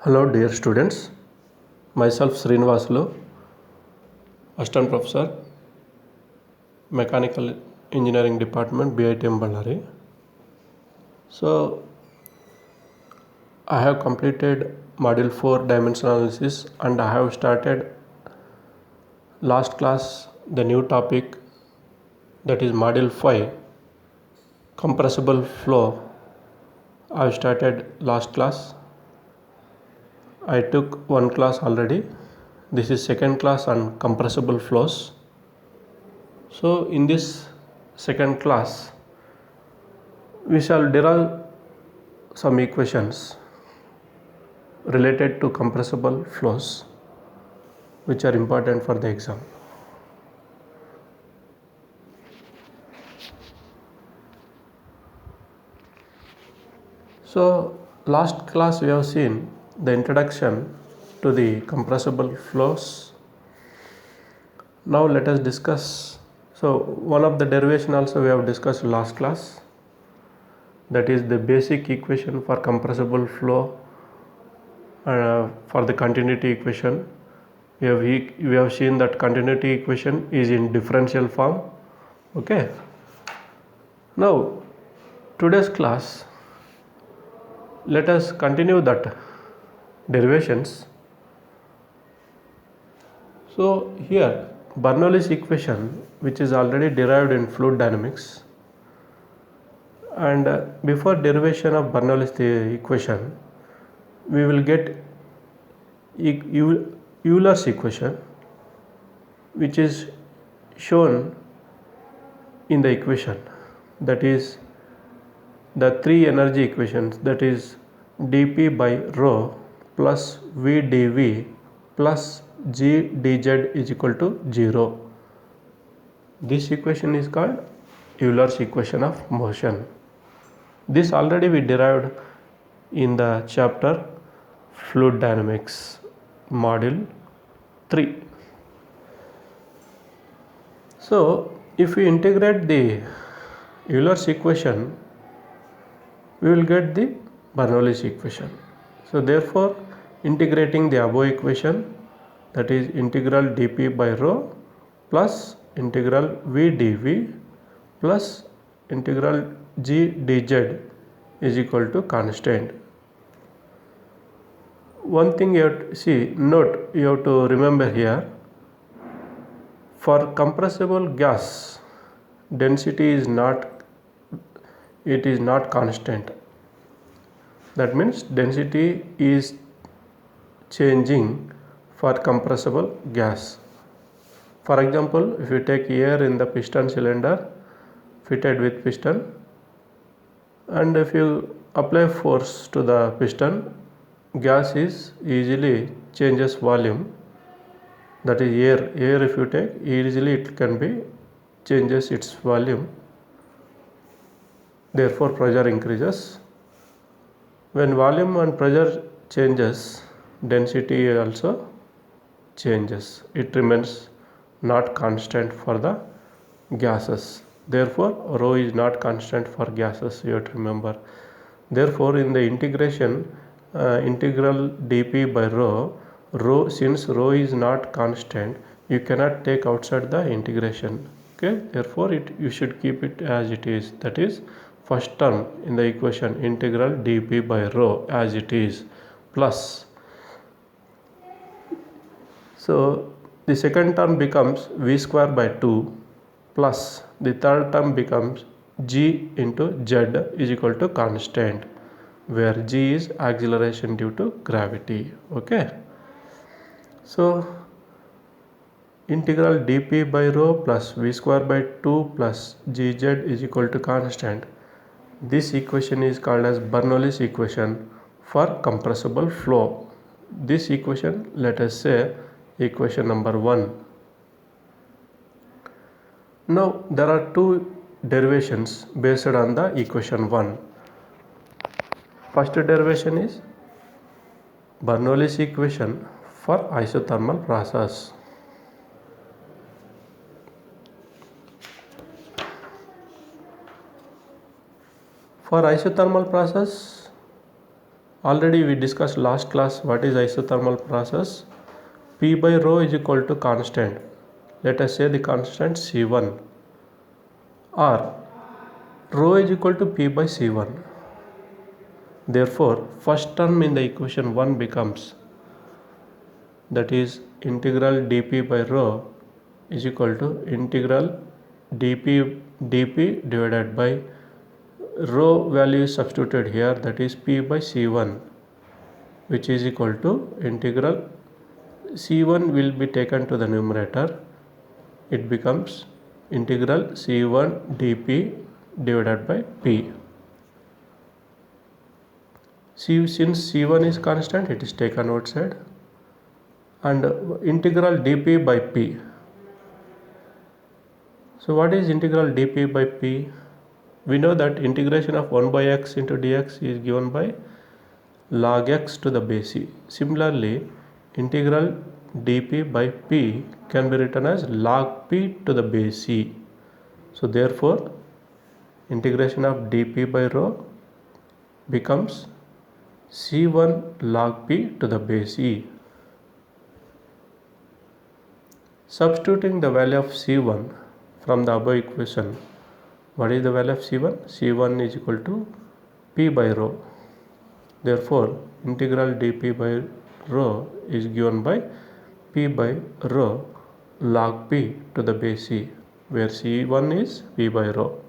Hello, dear students. Myself Srinivasulu, Assistant Professor, Mechanical Engineering Department, BITM Ballari. So, I have completed Module 4 Dimensional Analysis and I have started last class the new topic, that is Module 5 Compressible Flow. I have started last class. I took one class already. This is second class on compressible flows. So in this second class we shall derive some equations related to compressible flows which are important for the exam. So last class we have seen the introduction to the compressible flows. Now let us discuss. So one of the derivation also we have discussed last class, that is the basic equation for compressible flow for the continuity equation. We have seen that continuity equation is in differential form. Okay. Now today's class, let us continue that derivations. So here Bernoulli's equation, which is already derived in fluid dynamics, and before derivation of Bernoulli's equation we will get Euler's equation, which is shown in the equation, that is the three energy equations, that is dP by rho plus V dV plus G dZ is equal to 0. This equation is called Euler's equation of motion. This already we derived in the chapter Fluid Dynamics, module 3. So if we integrate the Euler's equation, we will get the Bernoulli's equation. So therefore integrating the above equation, that is integral dP by rho plus integral V dV plus integral G dZ is equal to constant. One thing you have to see, note, you have to remember here, for compressible gas density is not constant. That means density is changing for compressible gas. For example, if you take air in the piston cylinder fitted with piston, and if you apply force to the piston, gas is easily changes volume, that is air if you take, easily it can be changes its volume, therefore pressure increases. When volume and pressure changes, density also changes. It remains not constant for the gases. Therefore rho is not constant for gases, you have to remember. Therefore in the integration, integral dP by rho, since rho is not constant, you cannot take outside the integration. Okay, therefore you should keep it as it is, that is first term in the equation integral dP by rho as it is, plus, so the second term becomes V square by 2 plus the third term becomes G into Z is equal to constant, where G is acceleration due to gravity. Okay, so integral dP by rho plus V square by 2 plus Gz is equal to constant. This equation is called as Bernoulli's equation for compressible flow. This equation, let us say equation number 1. Now there are two derivations based on the equation 1. First derivation is Bernoulli's equation for isothermal process. For isothermal process, Already we discussed last class what is isothermal process. P by rho is equal to constant. Let us say the constant C1, or rho is equal to P by C1. Therefore, first term in the equation 1 becomes, that is integral dP by rho is equal to integral dP divided by rho value is substituted here, that is P by C1, which is equal to integral C1 will be taken to the numerator. It becomes integral C1 dP divided by P. Since C1 is constant, it is taken outside, and integral dP by P. So what is integral dP by P? We know that integration of 1 by x into dx is given by log x to the base c. Similarly, integral dP by P can be written as log P to the base c. So therefore, integration of dP by rho becomes C1 log P to the base e. Substituting the value of C1 from the above equation, what is the value of C1? C1 is equal to P by rho. Therefore, integral dP by rho is given by P by rho log P to the base c, where C1 is P by rho.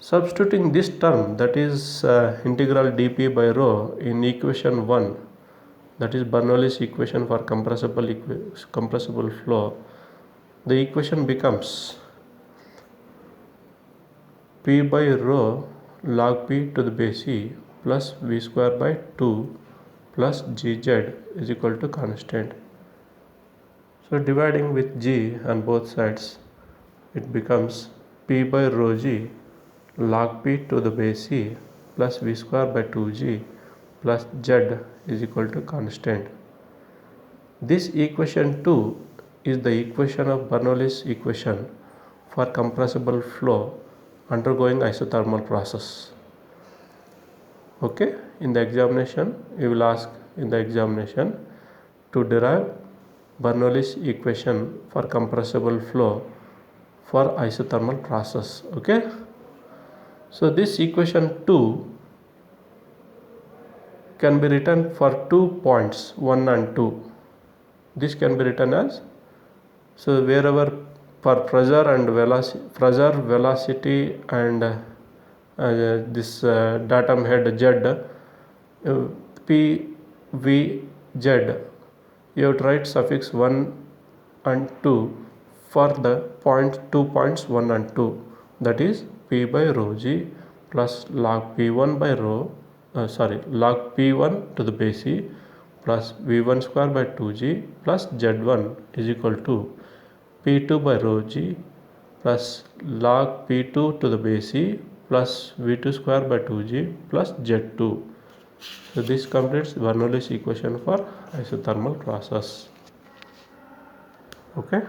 Substituting this term, that is integral dP by rho, in equation 1, that is Bernoulli's equation for compressible flow, the equation becomes P by rho log P to the base e plus V square by 2 plus Gz is equal to constant. So dividing with G on both sides, it becomes P by rho G log P to the base e plus V square by 2G plus Z is equal to constant. This equation 2 is the equation of Bernoulli's equation for compressible flow undergoing isothermal process. Okay, in the examination, you will ask in the examination to derive Bernoulli's equation for compressible flow for isothermal process. Okay, so this equation 2 can be written for 2 points 1 and 2. This can be written as, so wherever for pressure, velocity and this datum head Z, P, V, Z, you have to write suffix 1 and 2 for the 2 points 1 and 2, that is P by rho G plus log P1 by rho, log P1 to the base e plus V1 square by 2G plus Z1 is equal to P2 by rho G plus log P2 to the base e plus V2 square by 2G plus Z2. So this completes Bernoulli's equation for isothermal process. Okay.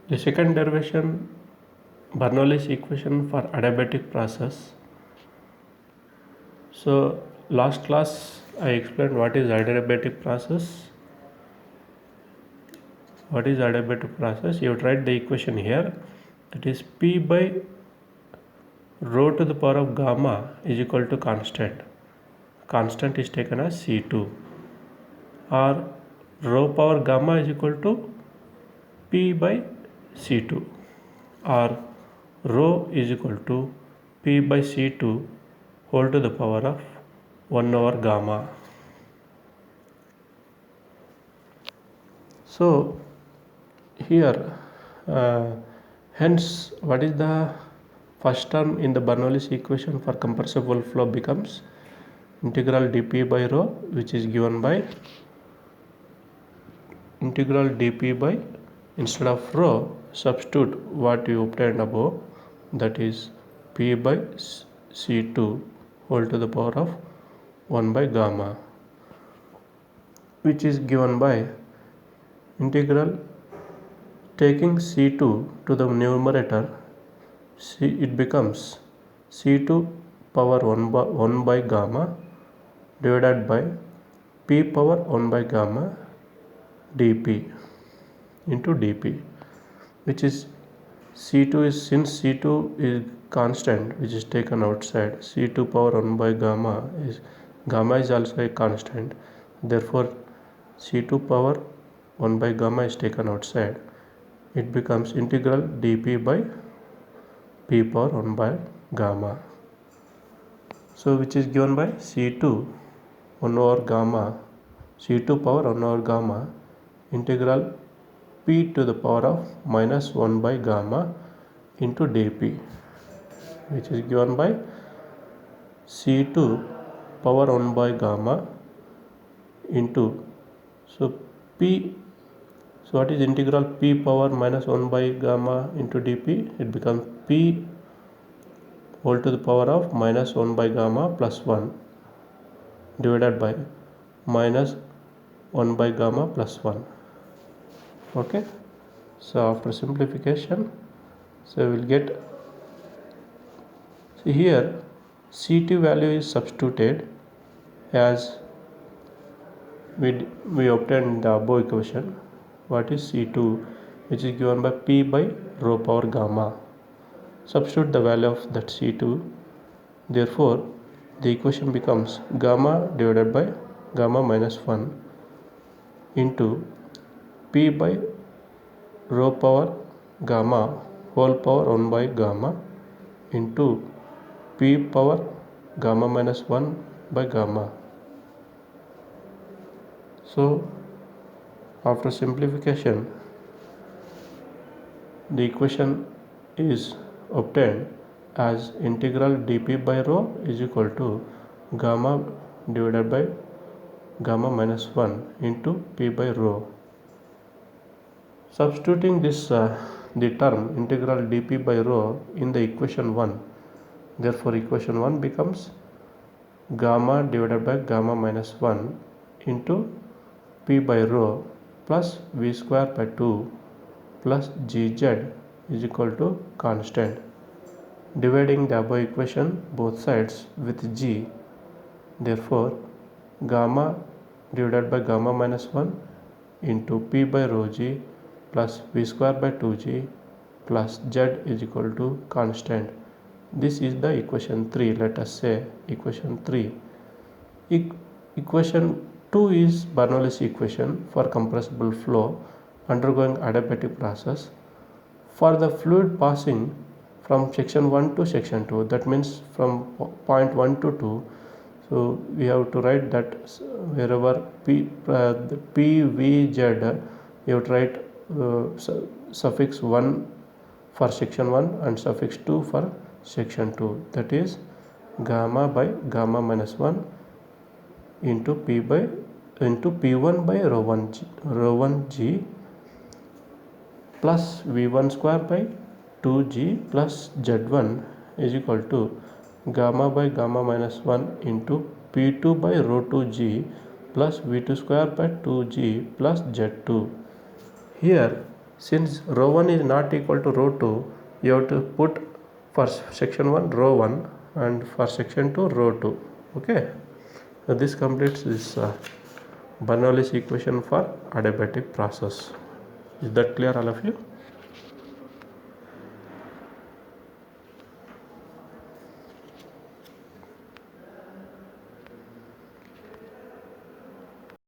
The second derivation, Bernoulli's equation for adiabatic process. So last class I explained what is adiabatic process. What is adiabatic process? You write the equation here, that is P by rho to the power of gamma is equal to constant. Constant is taken as C2, or rho power gamma is equal to P by C2, or rho is equal to P by C2 whole to the power of 1 over gamma. So here hence what is the first term in the Bernoulli's equation for compressible flow becomes integral dP by rho, which is given by integral dP by, instead of rho, substitute what you obtained above, that is P by C2 whole to the power of 1 by gamma, which is given by integral taking C2 to the numerator, it becomes C2 power 1 by gamma divided by P power 1 by gamma dP into dP, which is C2 is, since C2 is constant which is taken outside, C2 power 1 by gamma is also a constant, therefore C2 power 1 by gamma is taken outside, it becomes integral dP by P power 1 by gamma. So which is given by C2 1 over gamma, C2 power 1 over gamma integral P to the power of minus 1 by gamma into dP, which is given by C2 power 1 by gamma into, so P, so what is integral P power minus 1 by gamma into dP? It becomes P whole to the power of minus 1 by gamma plus 1 divided by minus 1 by gamma plus 1. Okay, so after simplification, so we will get, see here C2 value is substituted as we obtained the above equation. What is C2, which is given by P by rho power gamma. Substitute the value of that C2, therefore the equation becomes gamma divided by gamma minus 1 into P by rho power gamma whole power 1 by gamma into P power gamma minus 1 by gamma. So after simplification, the equation is obtained as integral dP by rho is equal to gamma divided by gamma minus 1 into P by rho. Substituting this the term integral dP by rho in the equation 1, therefore equation 1 becomes gamma divided by gamma minus 1 into P by rho plus V square by 2 plus Gz is equal to constant. Dividing the above equation both sides with G, therefore gamma divided by gamma minus 1 into P by rho G plus V square by 2G plus Z is equal to constant. This is the equation 3, let us say equation 3. Equation 2 is Bernoulli's equation for compressible flow undergoing adiabatic process for the fluid passing from section 1 to section 2, that means from point 1 to 2. So we have to write that wherever P, V, Z, you have to write suffix 1 for section 1 and suffix 2 for section 2, that is gamma by gamma minus 1 into P1 by rho 1 G plus V1 square by 2G plus Z1 is equal to gamma by gamma minus 1 into P2 by rho 2G plus V2 square by 2G plus Z2. Here, since rho 1 is not equal to rho 2, you have to put for section 1 rho 1 and for section 2 rho 2. Okay, so this completes this Bernoulli's equation for adiabatic process. Is that clear, all of you?